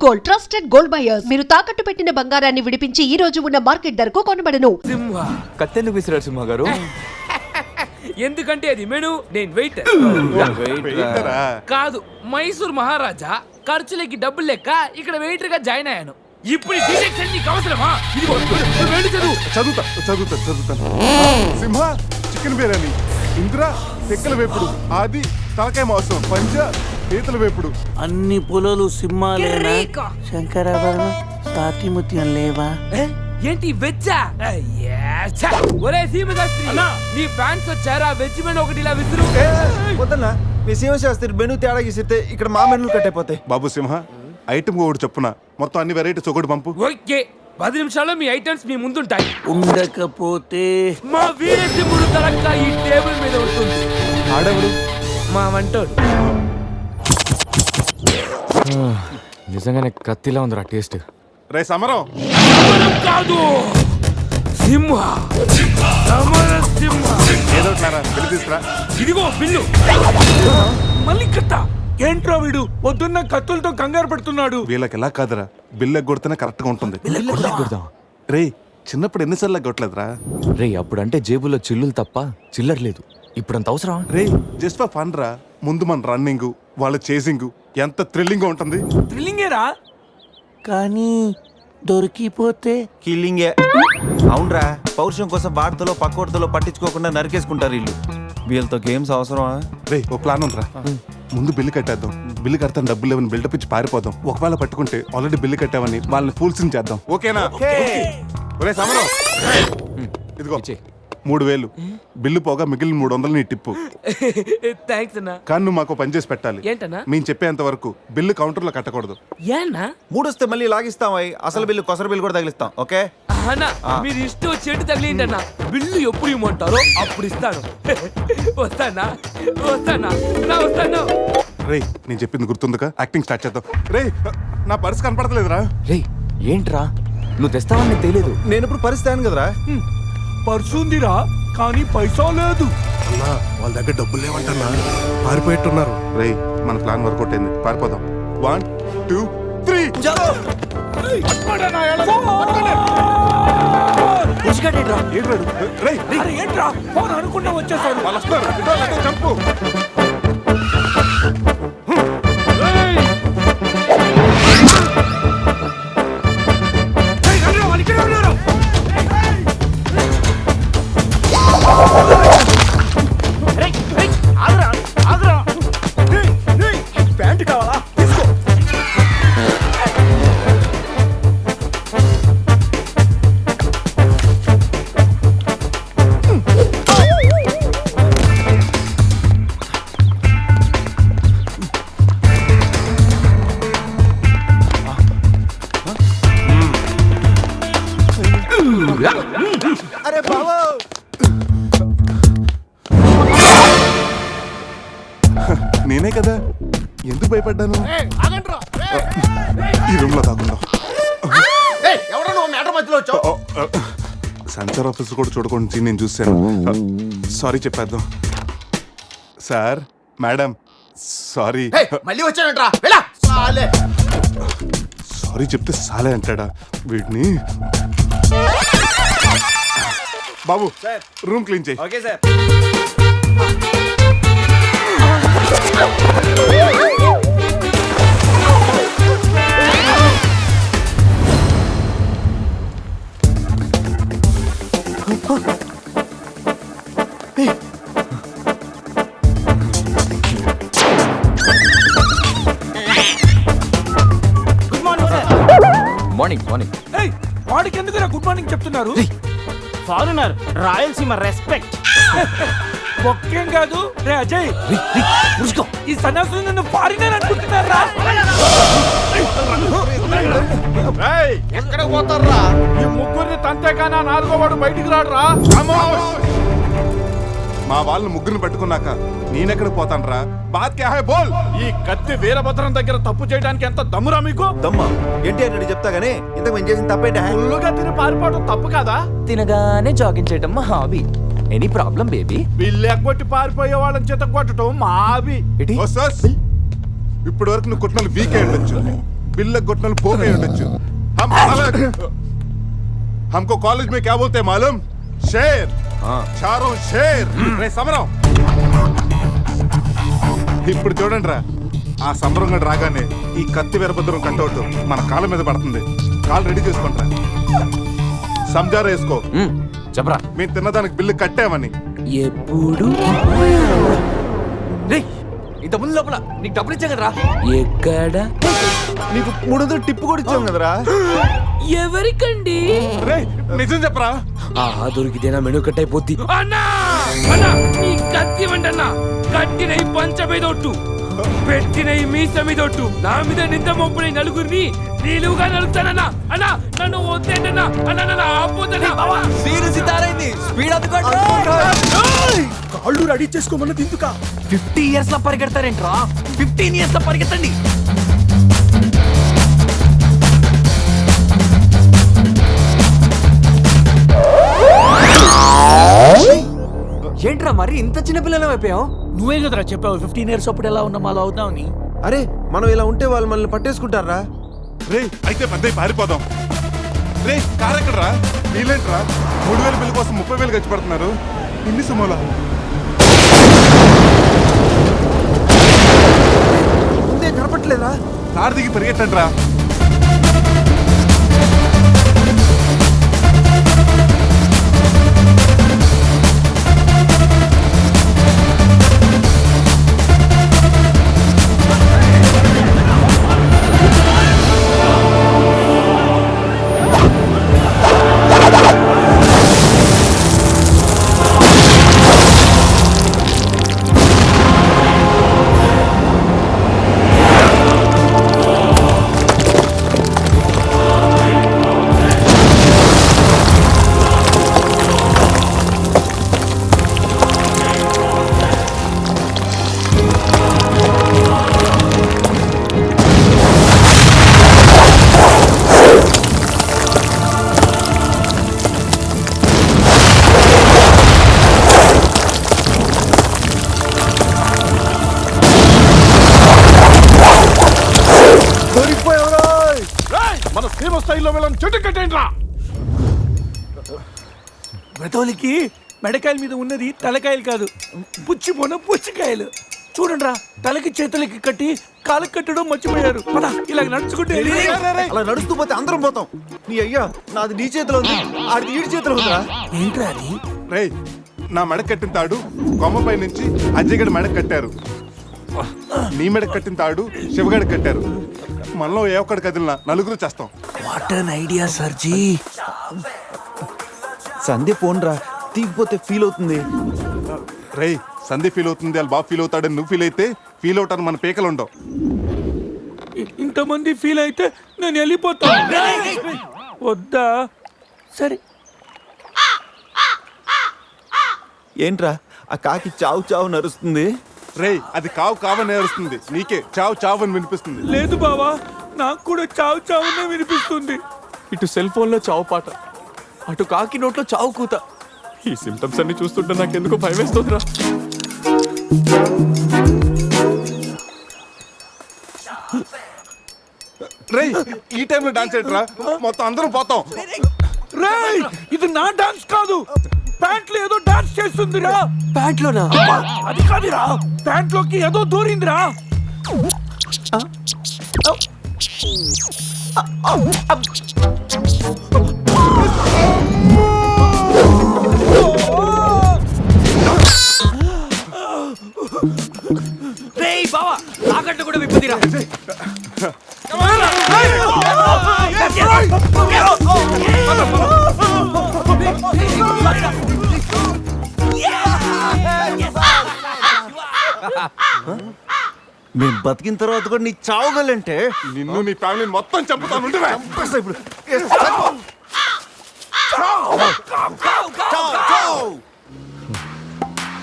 Gold, trusted gold buyers. మీరు తాకట్టు పెట్టిన బంగారాన్ని విడిపించి ఈ రోజు ఉన్న మార్కెట్ ధరకు కొనబడను. సింహ కత్తెందుకు విసిరాడు సింహ గారు? ఎందుకంటే అది మెను, నేను వెయిట్ వెయిటరా? కాదు. మైసూర్ మహారాజా ఖర్చులకి డబ్బులు లెక్క ఇక్కడ వెయిటర్ గా జాయిన్ అయ్యాను. ఇప్పుడు ఈ డిటెక్షన్ నీకు అవసరమా? ఇదిగో వెళ్ళి చదువు. చదువుతాను. సింహ చికెన్ బిర్యానీ, ఇంద్ర తెక్కల వేపుడు, ఆది తలకాయ మాంసం, పంజ పీతల వేపుడు. అన్ని పొలాలు సింహాలేనా? కిరీకా. శంకరాభరణం సాతిముత్యం లేవా? ఏంటి వెజ్జా? ఒరే సీమశాస్త్రి, నీ ఫ్యాన్స్ వచ్చారా? వెజ్ మెను ఒకటి ఇలా విసురు. వద్దన్నా, మీ సింహశాస్త్రి మెను తేడా గీసితే ఇక్కడ మా మెనూలు కట్టయిపోతాయి. బాబు సింహ, ఐటమ్ ఒకటి చెప్పున మొత్తం అన్ని వెరైటీస్ ఒకటి పంపు. ఓకే, 10 నిమిషాల్లో మీ ఐటమ్స్ మీ ముందుంటాయి. ఉండకపోతే మా వీరసింహుడు తలక్క ఈ టేబుల్ మీద ఉంటుంది. ఆడెవడు? మా వంటోడు. నిజంగానే కత్తిలా ఉందిరా టేస్ట్. రే సమరం, సమరం కాదు, సింహ. సమర సింహ. ఏదో వెళ్ళి తీసుకురా. ఇదిగో బిల్లు. మళ్ళీ కట్ట. ఏంట్రా వీడు పొద్దున్న కత్తులతో కంగారు పెడుతున్నాడు? వీళ్ళకి ఎలా కాదురా, బిల్లు ఎగ్గొడితేనే కరెక్ట్ గా ఉంటుంది. రే చిన్నప్పుడు ఎన్నిసార్లు ఎగ్గొట్టలేదురా? రే అప్పుడంటే జేబులో చిల్లులు తప్ప చిల్లర లేదు. ఇప్పుడంత అవసరం? రే జస్ట్ ఫర్ ఫన్ రా. ముందు మన రన్నింగ్, వాళ్ళ చేసింగ్ ఎంత థ్రిల్లింగ్ గా ఉంటుంది. థ్రిల్లింగేరా? కానీ దొరికిపోతే కిల్లింగే. అవునరా, పౌరుషం కోసం వార్తలో పక్కోడతలో పట్టించుకోకుండా నరికేసుకుంటారు వీళ్ళు. వీళ్ళతో గేమ్స్ అవసరమా? రే ఒక ప్లాన్ ఉందిరా. ముందు బిల్లు కట్టేద్దాం. బిల్లు కడతాను డబ్బులు లేవని బిల్డప్ ఇచ్చి పారిపోదాం. ఒకవేళ పట్టుకుంటే ఆల్రెడీ బిల్లు కట్టామని వాళ్ళని ఫూల్సింగ్ చేద్దాం. ఓకేనా? ఒరే సమరం, ఇదిగో 3000 బిల్లు పోగా మిగిలిన 300 నీ టిప్పు. థ్యాంక్స్ అన్నా. కానీ నువ్వు మాకు పని చేసి పెట్టాలి. ఏంటన్నా? మేము చెప్పేంత వరకు బిల్లు కౌంటర్ లో కట్టకూడదు. ఏనా? మూడొస్తే మళ్ళీ లాగిస్తాం. అసలు బిల్లు కొసర బిల్లు కూడా తగిలిస్తాం. ఓకే అన్నా, మీరు ఇష్టం చెట్టు తగిలిండి అన్న. బిల్లు ఎప్పుడు ఇమ్మంటారో అప్పుడు ఇస్తాను. వస్తానా? వస్తాను. రే నేను చెప్పింది గుర్తుందిగా? యాక్టింగ్ స్టార్ట్ చేద్దాం. రే నా పర్స్ కనపడతలేదురా. రే ఏంట్రా, నువ్వు తెస్తావని నీకు తెలియదు. నేను ఇప్పుడు పరిస్థితి కదరా. పర్సుందిరా కానీ పైసా లేదు. అన్నా వాళ్ళ దగ్గర డబ్బులు లేవంటన్నా, పారిపోయేట్టున్నారు. రే మన ప్లాన్ వర్కౌట్ అయింది, పారిపోదాం. 1 2 3 ఏంట్రా ఫోన్ అనుకుంటా వచ్చేసాడు. వాళ్ళు వస్తారు. చంపు. ప్యాంట్ కావాలా? అరే బావో, నేనే కదా, ఎందుకు భయపడ్డాను? ఈ రూమ్ లో దాక్కుందాం. సెన్సార్ ఆఫీస్ కూడా చూడకుండా నేను చూశాను. సారీ చెప్పేద్దాం. Sir madam sorry. మళ్ళీ వచ్చానంట్రా. సారీ చెప్తే సాలే అంటాడా వీడిని? బాబు రూమ్ క్లీన్ చేయి. Okay sir. మార్నింగ్ వాడికి ఎందుకు గుడ్ మార్నింగ్ చెప్తున్నారు? Foreigner, Rayalaseema respect. ఒక్కేం కాదు రే అజయ్, ఈ సన్యాసులు నన్ను ఫారినర్ అనుకుంటున్నారా? ఎక్కడ పోతారా? ఈ ముగ్గురిని తంతేగానా నాలుగో వాడు బయటికి రాడురా. మా వాళ్ళని ముగ్గురిని పెట్టుకున్నాక నేనెక్కడ పోతానరా? బాత్ క్యా హై బోల్. ఈ కత్తి వీరభద్రం దగ్గర తప్పు చేయడానికి ఎంత దమ్మురా మీకు? దమ్మా ఏంటి అని చెప్తా గానీ ఇంతకు మేము చేసిన తప్పేంటి? ఫుల్లుగా తిని పారిపోవడం తప్పు కాదా? తినగానే జాగింగ్ చేయడం మా hobby. Any problem baby? Bill ఎగ్గొట్టి పారిపోయే వాళ్ళని చేత కొట్టడం మా హాబీ. ఇప్పటి వరకు నువ్వు కుట్టిన వీక్ అయ్యి ఉండొచ్చు, बिल्ल కొట్టిన పోకే ఉండొచ్చు हम अलग हमको कॉलेज में क्या बोलते हैं मालूम शेर चारों शेर రే సమరం ఇప్పుడు చూడండి రా ఆ సమరం గడు రాగానే ఈ కత్తి వీరభద్రం కట్టౌట్ మన కాళ్ళ మీద పడుతుంది కాళ్ళు రెడీ చేసుకుంటా సంజారా వేసుకో చెప్పరా మేము తిన్నదానికి బిల్లు కట్టామని ఎప్పుడు ఇంత ముందు లోపల నీకు డబ్బులు ఇచ్చాం కదరా ఎక్కడ నీకు 300 టిప్పు కూడా ఇచ్చాం కదరా ఎవరికండి రే నిజం చెప్పరా దొరికితేనా మెను కట్ అయిపోద్ది అన్నా అన్నా ఈ కత్తి వండన్నా కట్టిన ఈ పంచ మీదొట్టు పెట్టిన ఈ మీస మీదొట్టు నా మీద నింద మోపుని నలుగురిని నీలుగా నలుగుతానన్నా అన్నా నన్ను వద్దేంటన్నా అన్నా నన్ను ఆపోతన్నా సీరియస్ ఇతారైంది స్పీడ్ కాళ్ళు రెడీ చేసుకోమన్నది ఎందుక 50 ఇయర్స్ లో పరిగెడతారేంట్రా 15 ఇయర్స్ లో పరిగెత్తండి ఏంట్రా మరి ఇంత చిన్న పిల్లలు అయిపోయావు నువ్వే కదరా చెప్పావు 15 ఇయర్స్ అప్పుడు ఎలా ఉన్నాం అలా అవుతామని. అరే మనం ఇలా ఉంటే వాళ్ళు మనల్ని పట్టేసుకుంటారా రే అయితే పెద్ద పారిపోదాం రే కార్ ఎక్కడరా వీలేంట్రా 3000 బిల్లు కోసం 30,000 ఖర్చు పెడుతున్నారు ఇన్ని సుమోలా ముందే కనపట్లేదా కార్ దిగి పరిగెట్టండి రా మన ఫేమస్ స్టైల్లో వెళ్ళని చెట్టు కట్టేండి రా. బ్రతోలికి మెడకాయల మీద ఉన్నది తలకాయలు కాదు పుచ్చికాయలు చూడండి రా. తలకి చేతులకి కట్టి కాళ్ళకి కట్టడం మర్చిపోయారు. పద ఇలా నడుచుకుంటే అలా నడుస్తూ పోతే అందరం పోతాం నీ అయ్యా నాది నీ చేతిలో ఉంది ఆడి ఈడి చేతిలో ఉందిరా ఏంట్రా అది? రే నా మెడ కట్టిన తాడు కొమ్మపై నుంచి అజ్జగడి మెడ కట్టారు నీ మెడ కట్టిన తాడు శివగడ కట్టారు మనలో ఏ ఒక్కడి కదిలినా నలుగురు చేస్తాం what an idea సర్జీ. Sandhya పోన్రా తీగిపోతే feel అవుతుంది రే సంధి ఫీల్ అవుతుంది వాళ్ళు బాబు ఫీల్ అవుతాడని నువ్వు ఫీల్ అయితే ఫీల్ అవుతాను మన పేకలు ఉండవు ఇంతమంది ఫీల్ అయితే నేను వెళ్ళిపోతా. వద్దా? సరే. ఏంట్రా ఆ కాకి చావు చావు నరుస్తుంది రే అది కావు కావని నేరుస్తుంది నీకే చావు చావు అని వినిపిస్తుంది లేదు బావా, నాకు కూడా చావు చావునే వినిపిస్తుంది. ఇటు సెల్ ఫోన్ లో చావు పాట, అటు కాకి నోట్లో చావు కూత. ఈ సిమ్టమ్స్ అన్ని చూస్తుంటే నాకెందుకో భయం వేస్తుందిరా. రే ఈ టైంలో డాన్స్ ఏంట్రా మొత్తం అందరం పోతాం రేయ్, ఇది నా డాన్స్ కాదు. ప్యాంట్లో ఏదో డాన్స్ చేస్తుందిరా. ప్యాంట్లోనా? అది కాదురా, ప్యాంట్లోకి ఏదో దూరిందిరా. రేయ్ బావా తాకట్టు కూడా విప్పుదిరా మేము బతికిన తర్వాత కూడా నీ చావుగలంటే నిన్ను నీ ఫ్యామిలీని మొత్తం చంపుతాను ఉండురా. ఇప్పుడు చావు, చావు.